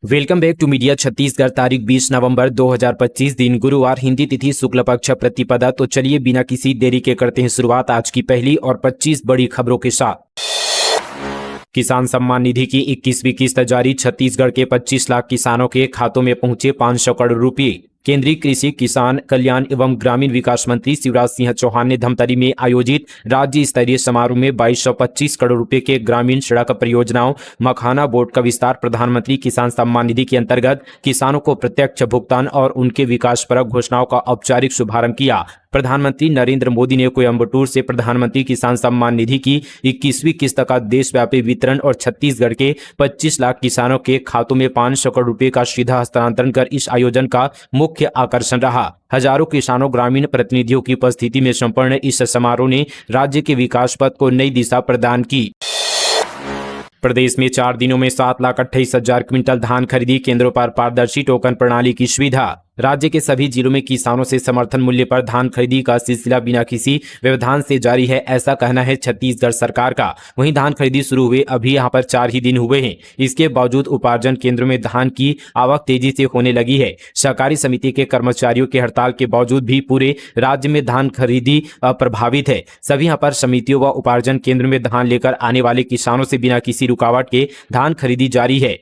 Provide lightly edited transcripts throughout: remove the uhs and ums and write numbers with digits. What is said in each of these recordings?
Welcome back to media Chhattisgarh. तारीख 20 नवंबर 2025 दिन गुरुवार, हिंदी तिथि शुक्ल पक्ष प्रतिपदा। तो चलिए बिना किसी देरी के करते हैं शुरुआत आज की पहली और 25 बड़ी खबरों के साथ। किसान सम्मान निधि की 21वीं किस्त जारी। छत्तीसगढ़ के 25 लाख किसानों के खातों में पहुंचे 500 करोड़ रुपए। केंद्रीय कृषि, किसान कल्याण एवं ग्रामीण विकास मंत्री शिवराज सिंह चौहान ने धमतरी में आयोजित राज्य स्तरीय समारोह में 2225 करोड़ रुपए के ग्रामीण सड़क परियोजनाओं मखाना बोर्ड का विस्तार, प्रधानमंत्री किसान सम्मान निधि के अंतर्गत किसानों को प्रत्यक्ष भुगतान और उनके विकास परक घोषणाओं का औपचारिक शुभारंभ किया। प्रधानमंत्री नरेंद्र मोदी ने कोयम्बटूर से प्रधानमंत्री किसान सम्मान निधि की 21वीं किस्त का देशव्यापी वितरण और छत्तीसगढ़ के 25 लाख किसानों के खातों में 500 करोड़ रुपए का सीधा हस्तांतरण कर इस आयोजन का मुख्य आकर्षण रहा। हजारों किसानों, ग्रामीण प्रतिनिधियों की उपस्थिति में संपन्न इस समारोह ने राज्य के विकास पथ को नई दिशा प्रदान की। प्रदेश में 4 दिनों में 7,28,000 क्विंटल धान खरीदी। केंद्रों पर पारदर्शी टोकन प्रणाली की सुविधा। राज्य के सभी जिलों में किसानों से समर्थन मूल्य पर धान खरीदी का सिलसिला बिना किसी व्यवधान से जारी है, ऐसा कहना है छत्तीसगढ़ सरकार का। वहीं धान खरीदी शुरू हुए अभी यहां पर 4 ही दिन हुए हैं। इसके बावजूद उपार्जन केंद्रों में धान की आवक तेजी से होने लगी है। सहकारी समिति के कर्मचारियों के हड़ताल के बावजूद भी पूरे राज्य में धान खरीदी प्रभावित है। सभी यहां पर समितियों व उपार्जन केंद्र में धान लेकर आने वाले किसानों से बिना किसी रुकावट के धान खरीदी जारी है।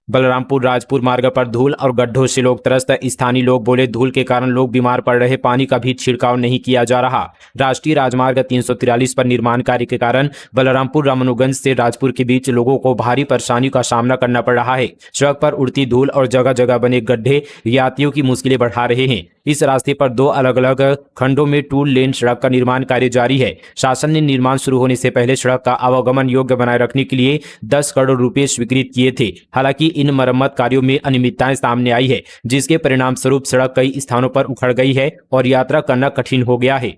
बलरामपुर राजपुर मार्ग पर धूल और गड्ढों से लोग त्रस्त। स्थानीय लोग बोले, धूल के कारण लोग बीमार पड़ रहे, पानी का भी छिड़काव नहीं किया जा रहा। राष्ट्रीय राजमार्ग 343 पर निर्माण कार्य के कारण बलरामपुर रामानुगंज से राजपुर के बीच लोगों को भारी परेशानी का सामना करना पड़ रहा है। सड़क पर उड़ती धूल और जगह जगह बने गड्ढे यात्रियों की मुश्किलें बढ़ा रहे हैं। इस रास्ते पर 2 अलग अलग खंडों में 2 लेन सड़क का निर्माण कार्य जारी है। शासन ने निर्माण शुरू होने से पहले सड़क का आवागमन योग्य बनाए रखने के लिए 10 करोड़ रुपए स्वीकृत किए थे। हालांकि इन मरम्मत कार्यों में अनियमितताएं सामने आई है, जिसके परिणाम स्वरूप सड़क कई स्थानों पर उखड़ गई है और यात्रा करना कठिन हो गया है।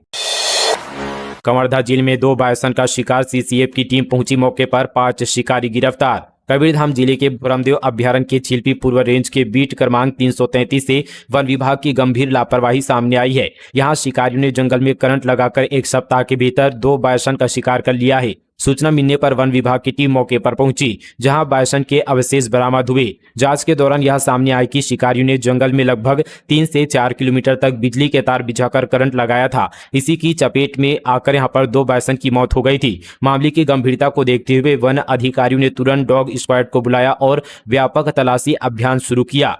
कवर्धा जिले में 2 बायसन का शिकार। सीसीएफ की टीम पहुंची मौके पर, 5 शिकारी गिरफ्तार। कबीरधाम जिले के भुरमदेव अभ्यारण्य के छिलपी पूर्व रेंज के बीट क्रमांक 333 से वन विभाग की गंभीर लापरवाही सामने आई है। यहां शिकारियों ने जंगल में करंट लगाकर 1 सप्ताह के भीतर 2 बायसन का शिकार कर लिया है। सूचना मिलने पर वन विभाग की टीम मौके पर पहुंची, जहां बायसन के अवशेष बरामद हुए। जांच के दौरान यह सामने आया कि शिकारियों ने जंगल में लगभग 3 से 4 किलोमीटर तक बिजली के तार बिछाकर करंट लगाया था। इसी की चपेट में आकर यहां पर 2 बायसन की मौत हो गई थी। मामले की गंभीरता को देखते हुए वन अधिकारियों ने तुरंत डॉग स्क्वाड को बुलाया और व्यापक तलाशी अभियान शुरू किया।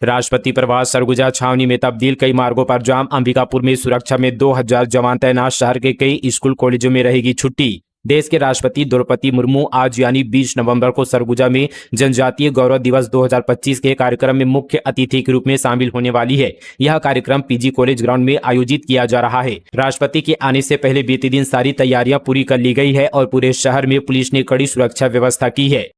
राष्ट्रपति प्रवास, सरगुजा छावनी में तब्दील, कई मार्गों पर जाम। अंबिकापुर में सुरक्षा में 2000 जवान तैनात। शहर के कई स्कूल कॉलेजों में रहेगी छुट्टी। देश के राष्ट्रपति द्रौपदी मुर्मू आज यानी 20 नवंबर को सरगुजा में जनजातीय गौरव दिवस 2025 के कार्यक्रम में मुख्य अतिथि के रूप में शामिल होने वाली है। यह कार्यक्रम पीजी कॉलेज ग्राउंड में आयोजित किया जा रहा है। राष्ट्रपति के आने से पहले बीते दिन सारी तैयारियां पूरी कर ली गई है और पूरे शहर में पुलिस ने कड़ी सुरक्षा व्यवस्था की है।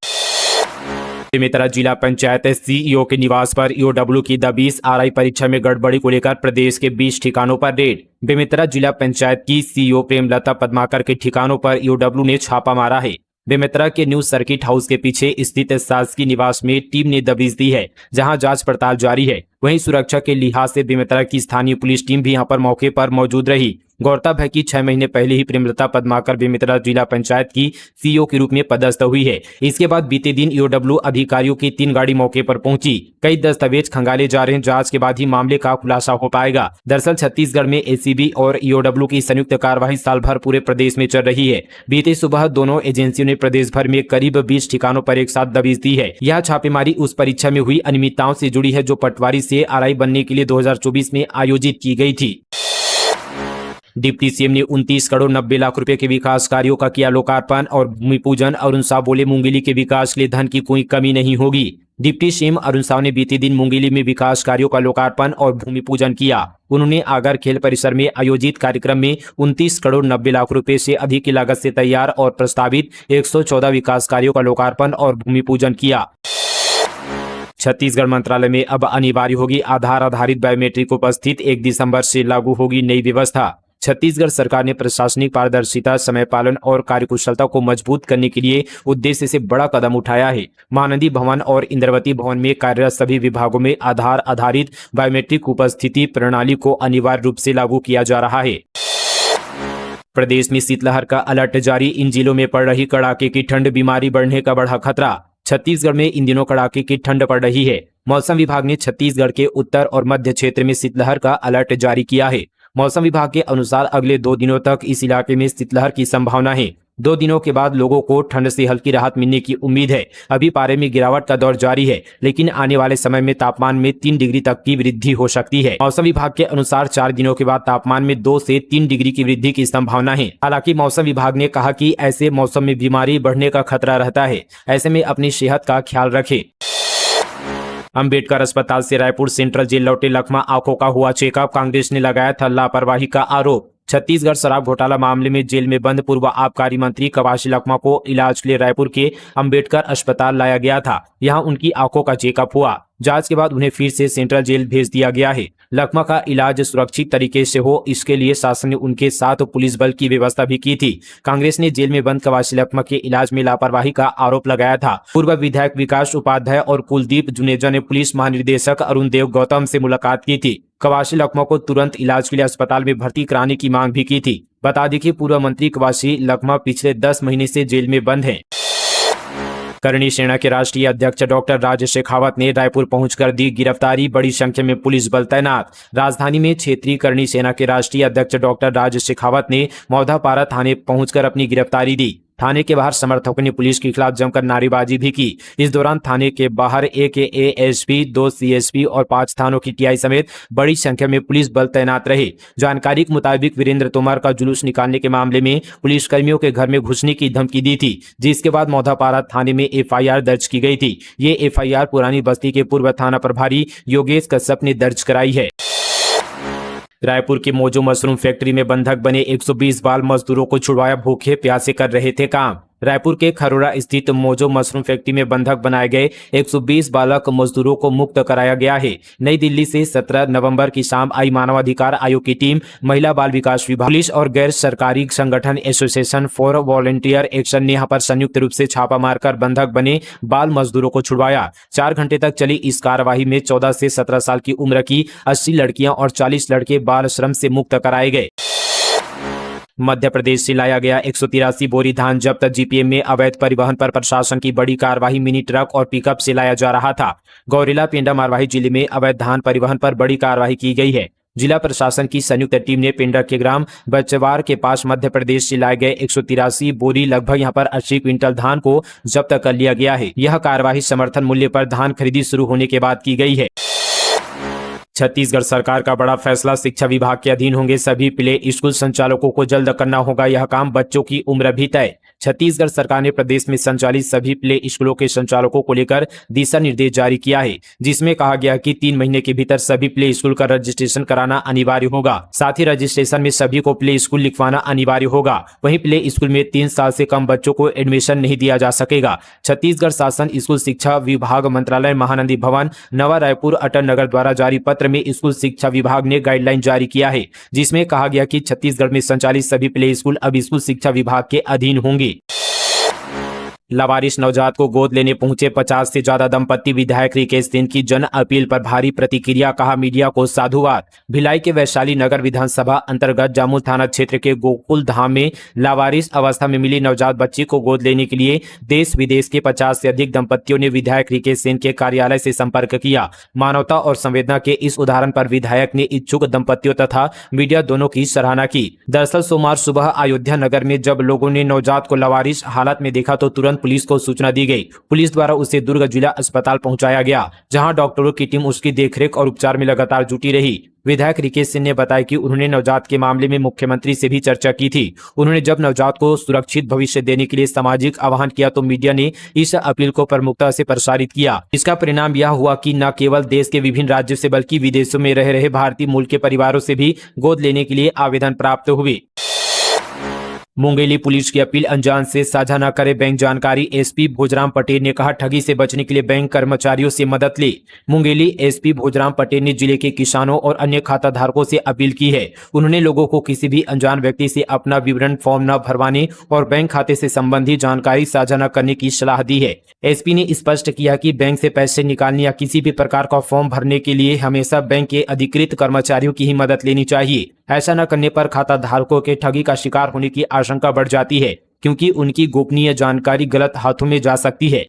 बेमेतरा जिला पंचायत सीईओ के निवास पर ईओडब्ल्यू की 20 आरआई परीक्षा में गड़बड़ी को लेकर प्रदेश के 20 ठिकानों पर रेड। बेमेतरा जिला पंचायत की सीईओ प्रेमलता पद्माकर के ठिकानों पर ईओडब्ल्यू ने छापा मारा है। बेमेतरा के न्यू सर्किट हाउस के पीछे स्थित शासकीय निवास में टीम ने दबिश दी है, जहां जांच पड़ताल जारी है। वहीं सुरक्षा के लिहाज से बेमेतरा की स्थानीय पुलिस टीम भी यहां पर मौके पर मौजूद रही। गौरतलब है कि 6 महीने पहले ही प्रेमलता पद्माकर बेमेतरा जिला पंचायत की सीईओ के रूप में पदस्थ हुई है। इसके बाद बीते दिन ईओडब्ल्यू अधिकारियों की 3 गाड़ी मौके पर पहुंची। कई दस्तावेज खंगाले जा रहे हैं। जांच के बाद ही मामले का खुलासा हो पाएगा। दरअसल छत्तीसगढ़ में एसीबी और ईओडब्ल्यू की संयुक्त कार्यवाही साल भर पूरे प्रदेश में चल रही है। बीते सुबह दोनों एजेंसियों ने प्रदेश भर में करीब 20 ठिकानों पर एक साथ दबिश दी है। यह छापेमारी उस परीक्षा में हुई अनियमितताओं से जुड़ी है जो पटवारी से आरआई बनने के लिए 2024 में आयोजित की गई थी। डिप्टी सीएम ने 29 करोड़ 90 लाख रुपए के विकास कार्यों का किया लोकार्पण और भूमि पूजन। अरुण साव बोले, मुंगेली के विकास के लिए धन की कोई कमी नहीं होगी। डिप्टी सीएम अरुण साव ने बीते दिन मुंगेली में विकास कार्यों का लोकार्पण और भूमि पूजन किया। उन्होंने आगर खेल परिसर में आयोजित कार्यक्रम में 29 करोड़ 90 लाख रुपए से अधिक की लागत से तैयार और प्रस्तावित 114 विकास कार्यों का लोकार्पण और भूमि पूजन किया। छत्तीसगढ़ मंत्रालय में अब अनिवार्य होगी आधार आधारित बायोमेट्रिक उपस्थित। 1 दिसंबर से लागू होगी नई व्यवस्था। छत्तीसगढ़ सरकार ने प्रशासनिक पारदर्शिता, समय पालन और कार्यकुशलता को मजबूत करने के लिए उद्देश्य से बड़ा कदम उठाया है। महानदी भवन और इंद्रावती भवन में कार्यरत सभी विभागों में आधार आधारित बायोमेट्रिक उपस्थिति प्रणाली को अनिवार्य रूप से लागू किया जा रहा है। प्रदेश में शीतलहर का अलर्ट जारी। इन जिलों में पड़ रही कड़ाके की ठंड, बीमारी बढ़ने का बढ़ा खतरा। छत्तीसगढ़ में इन दिनों कड़ाके की ठंड पड़ रही है। मौसम विभाग ने छत्तीसगढ़ के उत्तर और मध्य क्षेत्र में शीतलहर का अलर्ट जारी किया है। मौसम विभाग के अनुसार अगले 2 दिनों तक इस इलाके में शीतलहर की संभावना है। 2 दिनों के बाद लोगों को ठंड से हल्की राहत मिलने की उम्मीद है। अभी पारे में गिरावट का दौर जारी है, लेकिन आने वाले समय में तापमान में 3 डिग्री तक की वृद्धि हो सकती है। मौसम विभाग के अनुसार 4 दिनों के बाद तापमान में 2 से 3 डिग्री की वृद्धि की संभावना है। हालांकि मौसम विभाग ने कहा कि ऐसे मौसम में बीमारी बढ़ने का खतरा रहता है। ऐसे में अपनी सेहत का ख्याल रखें। अंबेडकर अस्पताल से रायपुर सेंट्रल जेल लौटे लखमा आंखों का हुआ चेकअप, कांग्रेस ने लगाया था लापरवाही का आरोप। छत्तीसगढ़ शराब घोटाला मामले में जेल में बंद पूर्व आबकारी मंत्री कवासी लखमा को इलाज के लिए रायपुर के अंबेडकर अस्पताल लाया गया था। यहां उनकी आंखों का चेकअप हुआ। जांच के बाद उन्हें फिर से सेंट्रल जेल भेज दिया गया है। लखमा का इलाज सुरक्षित तरीके से हो, इसके लिए शासन ने उनके साथ पुलिस बल की व्यवस्था भी की थी। कांग्रेस ने जेल में बंद कवासी लखमा के इलाज में लापरवाही का आरोप लगाया था। पूर्व विधायक विकास उपाध्याय और कुलदीप जुनेजा ने पुलिस महानिदेशक अरुण देव गौतम से मुलाकात की थी। कवासी लखमा को तुरंत इलाज के लिए अस्पताल में भर्ती कराने की मांग भी की थी। बता दें कि पूर्व मंत्री कवासी लखमा पिछले 10 महीने से जेल में बंद हैं। करणी सेना के राष्ट्रीय अध्यक्ष डॉक्टर राज शेखावत ने रायपुर पहुंचकर दी गिरफ्तारी, बड़ी संख्या में पुलिस बल तैनात। राजधानी में क्षेत्रीय करणी सेना के राष्ट्रीय अध्यक्ष डॉक्टर राज शेखावत ने मौधापारा थाने पहुंचकर अपनी गिरफ्तारी दी। थाने के बाहर समर्थकों ने पुलिस के खिलाफ जमकर नारेबाजी भी की। इस दौरान थाने के बाहर एक एएसपी, 2 सीएसपी और 5 थानों की टीआई समेत बड़ी संख्या में पुलिस बल तैनात रहे। जानकारी के मुताबिक वीरेंद्र तोमर का जुलूस निकालने के मामले में पुलिसकर्मियों के घर में घुसने की धमकी दी थी, जिसके बाद मौधापारा थाने में एफआईआर दर्ज की गई थी। ये एफआईआर पुरानी बस्ती के पूर्व थाना प्रभारी योगेश कश्यप ने दर्ज कराई है। रायपुर की मोजो मशरूम फैक्ट्री में बंधक बने 120 बाल मजदूरों को छुड़वाया, भूखे प्यासे कर रहे थे काम। रायपुर के खरोड़ा स्थित मोजो मशरूम फैक्ट्री में बंधक बनाए गए 120 बालक मजदूरों को मुक्त कराया गया है। नई दिल्ली से 17 नवंबर की शाम आई मानवाधिकार आयोग की टीम, महिला बाल विकास विभाग, पुलिस और गैर सरकारी संगठन एसोसिएशन फॉर वॉलंटियर एक्शन ने यहां पर संयुक्त रूप से छापा मारकर बंधक बने बाल मजदूरों को छुड़वाया। 4 घंटे तक चली इस कार्यवाही में 14 से 17 साल की उम्र की 80 लड़कियां और 40 लड़के बाल श्रम से मुक्त कराए गए। मध्य प्रदेश से लाया गया 183 बोरी धान जब्त, जीपीएम में अवैध परिवहन पर प्रशासन की बड़ी कार्रवाई, मिनी ट्रक और पिकअप से लाया जा रहा था। गौरेला पेंडा मारवाही जिले में अवैध धान परिवहन पर बड़ी कार्रवाई की गई है। जिला प्रशासन की संयुक्त टीम ने पेंडा के ग्राम बचवार के पास मध्य प्रदेश से लाए गए 183 बोरी लगभग यहां पर 80 क्विंटल धान को जब्त कर लिया गया है। यह कार्रवाई समर्थन मूल्य पर धान खरीदी शुरू होने के बाद की गई है। छत्तीसगढ़ सरकार का बड़ा फैसला, शिक्षा विभाग के अधीन होंगे सभी प्ले स्कूल संचालकों को जल्द करना होगा यह काम, बच्चों की उम्र भी तय। छत्तीसगढ़ सरकार ने प्रदेश में संचालित सभी प्ले स्कूलों के संचालकों को लेकर दिशा निर्देश जारी किया है, जिसमें कहा गया कि 3 महीने के भीतर सभी प्ले स्कूल का रजिस्ट्रेशन कराना अनिवार्य होगा। साथ ही रजिस्ट्रेशन में सभी को प्ले स्कूल लिखवाना अनिवार्य होगा। वहीं प्ले स्कूल में 3 साल से कम बच्चों को एडमिशन नहीं दिया जा सकेगा। छत्तीसगढ़ शासन स्कूल शिक्षा विभाग मंत्रालय महानंदी भवन नवा रायपुर अटल नगर द्वारा जारी पत्र में स्कूल शिक्षा विभाग ने गाइडलाइन जारी किया है, जिसमें कहा गया कि छत्तीसगढ़ में संचालित सभी प्ले स्कूल अब स्कूल शिक्षा विभाग के अधीन होंगे। लावारिस नवजात को गोद लेने पहुंचे 50 से ज्यादा दंपत्ति, विधायक रिकेश सिंह की जन अपील पर भारी प्रतिक्रिया, कहा मीडिया को साधुवाद। भिलाई के वैशाली नगर विधानसभा अंतर्गत जामुल थाना क्षेत्र के गोकुल धाम में लावारिस अवस्था में मिली नवजात बच्ची को गोद लेने के लिए देश विदेश के 50 से अधिक दंपत्तियों ने विधायक रिकेश सिंह के कार्यालय से संपर्क किया। मानवता और संवेदना के इस उदाहरण पर विधायक ने इच्छुक दंपत्तियों तथा मीडिया दोनों की सराहना की। दरअसल सोमवार सुबह अयोध्या नगर में जब लोगों ने नवजात को लावारिस हालत में देखा तो तुरंत पुलिस को सूचना दी गई। पुलिस द्वारा उसे दुर्ग जिला अस्पताल पहुंचाया गया, जहां डॉक्टरों की टीम उसकी देखरेख और उपचार में लगातार जुटी रही। विधायक रिकेश सिंह ने बताया कि उन्होंने नवजात के मामले में मुख्यमंत्री से भी चर्चा की थी। उन्होंने जब नवजात को सुरक्षित भविष्य देने के लिए सामाजिक आह्वान किया तो मीडिया ने इस अपील को प्रमुखता से प्रसारित किया। इसका परिणाम यह हुआ कि न केवल देश के विभिन्न राज्यों से बल्कि विदेशों में रह रहे भारतीय मूल के परिवारों से भी गोद लेने के लिए आवेदन प्राप्त हुए। मुंगेली पुलिस की अपील, अनजान से साझा न करे बैंक जानकारी, एसपी भोजराम पटेल ने कहा ठगी से बचने के लिए बैंक कर्मचारियों से मदद ले। मुंगेली एसपी भोजराम पटेल ने जिले के किसानों और अन्य खाता धारकों से अपील की है। उन्होंने लोगों को किसी भी अनजान व्यक्ति से अपना विवरण फॉर्म न भरवाने और बैंक खाते से संबंधित जानकारी साझा न करने की सलाह दी है। एसपी ने स्पष्ट किया कि बैंक से पैसे निकालने या किसी भी प्रकार का फॉर्म भरने के लिए हमेशा बैंक के अधिकृत कर्मचारियों की ही मदद लेनी चाहिए। ऐसा न करने पर खाता धारकों के ठगी का शिकार होने की आशंका बढ़ जाती है, क्योंकि उनकी गोपनीय जानकारी गलत हाथों में जा सकती है।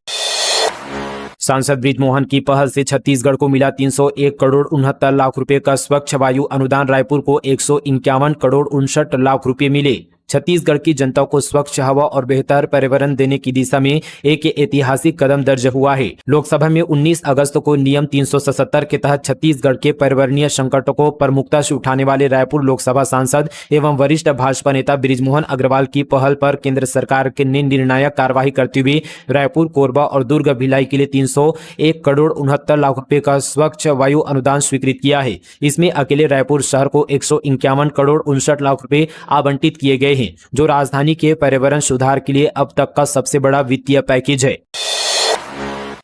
सांसद बृजमोहन की पहल से छत्तीसगढ़ को मिला 301 करोड़ 69 लाख रुपए का स्वच्छ वायु अनुदान। रायपुर को 151 करोड़ 59 लाख रुपए मिले। छत्तीसगढ़ की जनता को स्वच्छ हवा और बेहतर पर्यावरण देने की दिशा में एक ऐतिहासिक कदम दर्ज हुआ है। लोकसभा में 19 अगस्त को नियम 377 के तहत छत्तीसगढ़ के पर्यावरणीय संकटों को प्रमुखता से उठाने वाले रायपुर लोकसभा सांसद एवं वरिष्ठ भाजपा नेता बृजमोहन अग्रवाल की पहल पर केंद्र सरकार ने निर्णायक कार्रवाई करते हुए रायपुर, कोरबा और दुर्ग भिलाई के लिए 301 करोड़ 69 लाख रुपए का स्वच्छ वायु अनुदान स्वीकृत किया है। इसमें अकेले रायपुर शहर को 151 करोड़ 59 लाख रुपए आवंटित किए गए, जो राजधानी के पर्यावरण सुधार के लिए अब तक का सबसे बड़ा वित्तीय पैकेज है।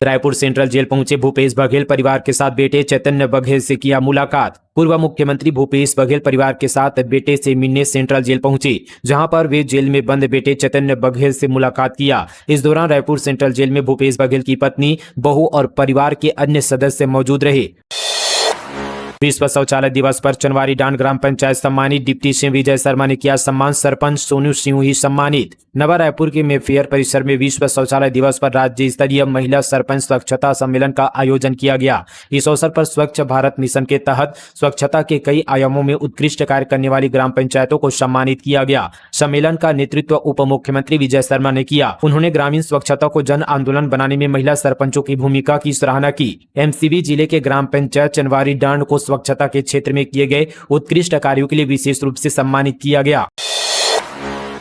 रायपुर सेंट्रल जेल पहुंचे भूपेश बघेल परिवार के साथ बेटे चैतन्य बघेल से किया मुलाकात। पूर्व मुख्यमंत्री भूपेश बघेल परिवार के साथ बेटे से मिलने सेंट्रल जेल पहुंचे, जहां पर वे जेल में बंद बेटे चैतन्य बघेल से मुलाकात किया। इस दौरान रायपुर सेंट्रल जेल में भूपेश बघेल की पत्नी, बहू और परिवार के अन्य सदस्य मौजूद रहे। विश्व शौचालय दिवस पर चनवारी डांड ग्राम पंचायत सम्मानित। डिप्टी सिंह विजय शर्मा ने किया सम्मान। सरपंच सोनू सिंह ही सम्मानित। नवा रायपुर के मेफेयर परिसर में विश्व शौचालय दिवस पर राज्य स्तरीय महिला सरपंच स्वच्छता सम्मेलन का आयोजन किया गया। इस अवसर पर स्वच्छ भारत मिशन के तहत स्वच्छता के कई आयामों में उत्कृष्ट कार्य करने वाली ग्राम पंचायतों को सम्मानित किया गया। सम्मेलन का नेतृत्व उप मुख्यमंत्री विजय शर्मा ने किया। उन्होंने ग्रामीण स्वच्छता को जन आंदोलन बनाने में महिला सरपंचों की भूमिका की सराहना की। एमसीबी जिले के ग्राम पंचायत चनवारी डांड को स्वच्छता के क्षेत्र में किए गए उत्कृष्ट कार्यों के लिए विशेष रूप से सम्मानित किया गया।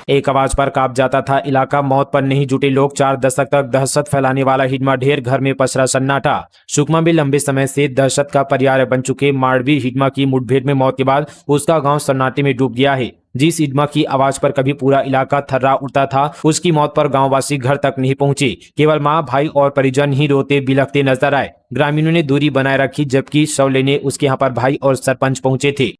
एक आवाज पर कांप जाता था इलाका, मौत पर नहीं जुटे लोग। 4 दशक तक दहशत फैलाने वाला हिडमा ढेर, घर में पसरा सन्नाटा। सुकमा में लंबे समय से दहशत का पर्याय बन चुके माड़वी हिडमा की मुठभेड़ में मौत के बाद उसका गांव सन्नाटे में डूब गया है। जिस हिडमा की आवाज पर कभी पूरा इलाका थर्रा उठता था, उसकी मौत पर गांववासी घर तक नहीं पहुंचे। केवल मां, भाई और परिजन ही रोते बिलखते नजर आए। ग्रामीणों ने दूरी बनाए रखी, जबकि शव लेने उसके यहाँ पर भाई और सरपंच पहुंचे थे।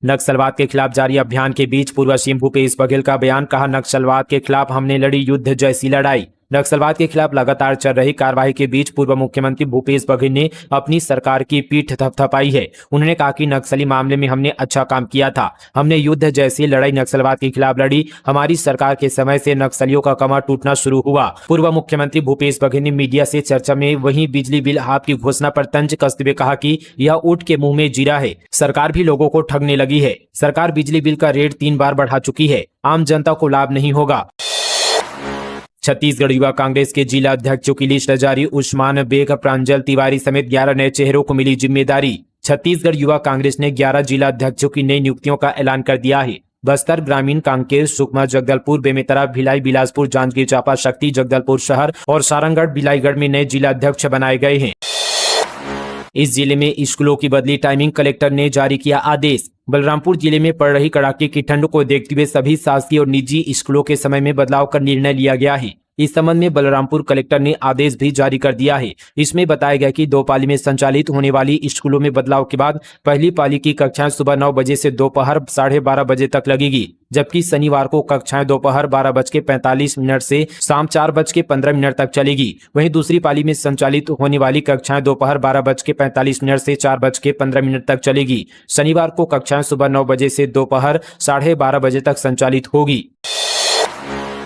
नक्सलवाद के खिलाफ जारी अभियान के बीच पूर्व सीएम भूपेश बघेल का बयान। कहा, नक्सलवाद के खिलाफ हमने लड़ी युद्ध जैसी लड़ाई। नक्सलवाद के खिलाफ लगातार चल रही कार्रवाई के बीच पूर्व मुख्यमंत्री भूपेश बघेल ने अपनी सरकार की पीठ थपथपाई है। उन्होंने कहा कि नक्सली मामले में हमने अच्छा काम किया था। हमने युद्ध जैसी लड़ाई नक्सलवाद के खिलाफ लड़ी। हमारी सरकार के समय से नक्सलियों का कमर टूटना शुरू हुआ। पूर्व मुख्यमंत्री भूपेश बघेल ने मीडिया से चर्चा में वहीं बिजली बिल हाफ की घोषणा पर तंज कसते हुए कहा कि यह ऊंट के मुंह में जीरा है। सरकार भी लोगों को ठगने लगी है। सरकार बिजली बिल का रेट 3 बार बढ़ा चुकी है। आम जनता को लाभ नहीं होगा। छत्तीसगढ़ युवा कांग्रेस के जिला अध्यक्षों की लिस्ट जारी। उस्मान बेग, प्रांजल तिवारी समेत 11 नए चेहरों को मिली जिम्मेदारी। छत्तीसगढ़ युवा कांग्रेस ने 11 जिला अध्यक्षों की नई नियुक्तियों का ऐलान कर दिया है। बस्तर, ग्रामीण, कांकेर, सुकमा, जगदलपुर, बेमेतरा, भिलाई, बिलासपुर, जांजगीर चांपा, शक्ति, जगदलपुर शहर और सारंगढ़, बिलाईगढ़ में नए जिला अध्यक्ष बनाए गए हैं। इस जिले में स्कूलों की बदली टाइमिंग, कलेक्टर ने जारी किया आदेश। बलरामपुर जिले में पड़ रही कड़ाके की ठंड को देखते हुए सभी शासकीय और निजी स्कूलों के समय में बदलाव का निर्णय लिया गया है। इस संबंध में बलरामपुर कलेक्टर ने आदेश भी जारी कर दिया है। इसमें बताया गया कि 2 पाली में संचालित होने वाली स्कूलों में बदलाव के बाद पहली पाली की कक्षाएं सुबह 9 बजे से दोपहर 12:30 बजे तक लगेगी, जबकि शनिवार को कक्षाएं दोपहर 12:45 से शाम 4:15 तक चलेगी। वहीं दूसरी पाली में संचालित होने वाली कक्षाएं दोपहर 12:45 से 4:15 तक चलेगी। शनिवार को कक्षाएं सुबह 9 बजे से दोपहर 12:30 बजे तक संचालित होगी।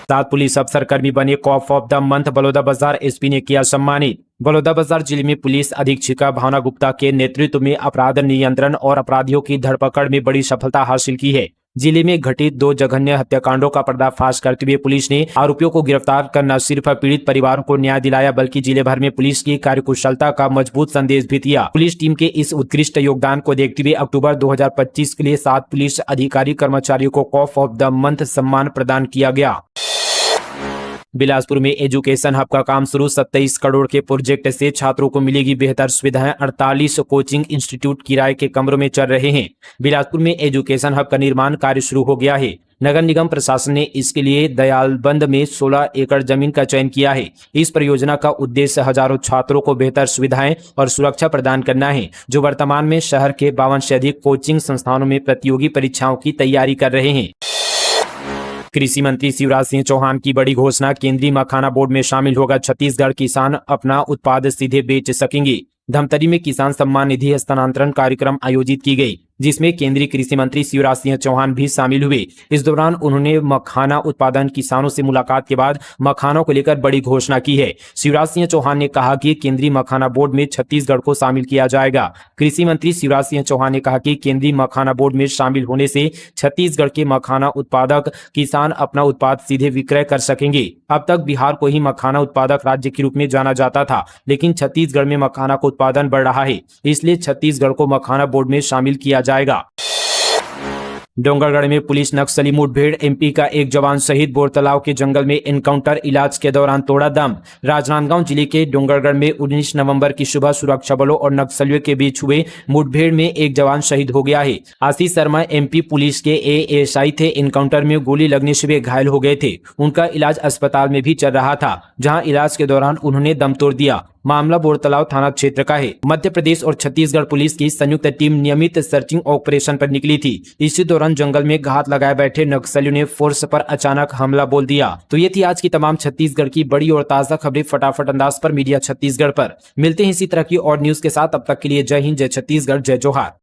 7 पुलिस अफसर कर्मी बने corp of the month. Balodabazar SP ने किया सम्मानित। बलौदाबाजार जिले में पुलिस अधीक्षिका भावना गुप्ता के नेतृत्व में अपराध नियंत्रण और अपराधियों की धरपकड़ में बड़ी सफलता हासिल की है। जिले में घटित 2 जघन्य हत्याकांडों का पर्दाफाश करते हुए पुलिस ने आरोपियों को गिरफ्तार कर न सिर्फ पीड़ित परिवारों को न्याय दिलाया, बल्कि जिले भर में पुलिस की कार्यकुशलता का मजबूत संदेश भी दिया। पुलिस टीम के इस उत्कृष्ट योगदान को देखते हुए अक्टूबर 2025 के लिए 7 पुलिस अधिकारी कर्मचारियों को कॉप ऑफ द मंथ सम्मान प्रदान किया गया। बिलासपुर में एजुकेशन हब का काम शुरू। 27 करोड़ के प्रोजेक्ट से छात्रों को मिलेगी बेहतर सुविधाएं। 48 कोचिंग इंस्टीट्यूट किराए के कमरों में चल रहे हैं। बिलासपुर में एजुकेशन हब का निर्माण कार्य शुरू हो गया है। नगर निगम प्रशासन ने इसके लिए दयालबंद में 16 एकड़ जमीन का चयन किया है। इस परियोजना का उद्देश्य हजारों छात्रों को बेहतर सुविधाएं और सुरक्षा प्रदान करना है, जो वर्तमान में शहर के 52 से अधिक कोचिंग संस्थानों में प्रतियोगी परीक्षाओं की तैयारी कर रहे हैं। कृषि मंत्री शिवराज सिंह चौहान की बड़ी घोषणा। केंद्रीय मखाना बोर्ड में शामिल होगा छत्तीसगढ़। किसान अपना उत्पाद सीधे बेच सकेंगे। धमतरी में किसान सम्मान निधि हस्तांतरण कार्यक्रम आयोजित की गई, जिसमें केंद्रीय कृषि मंत्री शिवराज सिंह चौहान भी शामिल हुए। इस दौरान उन्होंने मखाना उत्पादन किसानों से मुलाकात के बाद मखानों को लेकर बड़ी घोषणा की है। शिवराज सिंह चौहान ने कहा कि केंद्रीय मखाना बोर्ड में छत्तीसगढ़ को शामिल किया जाएगा। कृषि मंत्री शिवराज सिंह चौहान ने कहा कि केंद्रीय मखाना बोर्ड में शामिल होने से छत्तीसगढ़ के मखाना उत्पादक किसान अपना उत्पाद सीधे विक्रय कर सकेंगे। अब तक बिहार को ही मखाना उत्पादक राज्य के रूप में जाना जाता था, लेकिन छत्तीसगढ़ में मखाना का उत्पादन बढ़ रहा है, इसलिए छत्तीसगढ़ को मखाना बोर्ड में शामिल किया जाएगा। डोंगरगढ़ में पुलिस नक्सली मुठभेड़, एमपी का एक जवान शहीद, बोरतलाव के जंगल में एनकाउंटर, इलाज के दौरान तोड़ा दम। राजनांदगांव जिले के डोंगरगढ़ में 19 नवंबर की सुबह सुरक्षा बलों और नक्सलियों के बीच हुए मुठभेड़ में एक जवान शहीद हो गया है। आशीष शर्मा एमपी पुलिस के एएसआई थे। एनकाउंटर में गोली लगने से वे घायल हो गए थे। उनका इलाज अस्पताल में भी चल रहा था, जहां इलाज के दौरान उन्होंने दम तोड़ दिया। मामला बोरतलाव थाना क्षेत्र का है। मध्य प्रदेश और छत्तीसगढ़ पुलिस की संयुक्त टीम नियमित सर्चिंग ऑपरेशन पर निकली थी। इसी दौरान जंगल में घात लगाए बैठे नक्सलियों ने फोर्स पर अचानक हमला बोल दिया। तो ये थी आज की तमाम छत्तीसगढ़ की बड़ी और ताजा खबरें फटाफट अंदाज पर मीडिया छत्तीसगढ़ पर। मिलते हैं इसी तरह की और न्यूज के साथ। अब तक के लिए जय हिंद, जय छत्तीसगढ़, जय जोहार।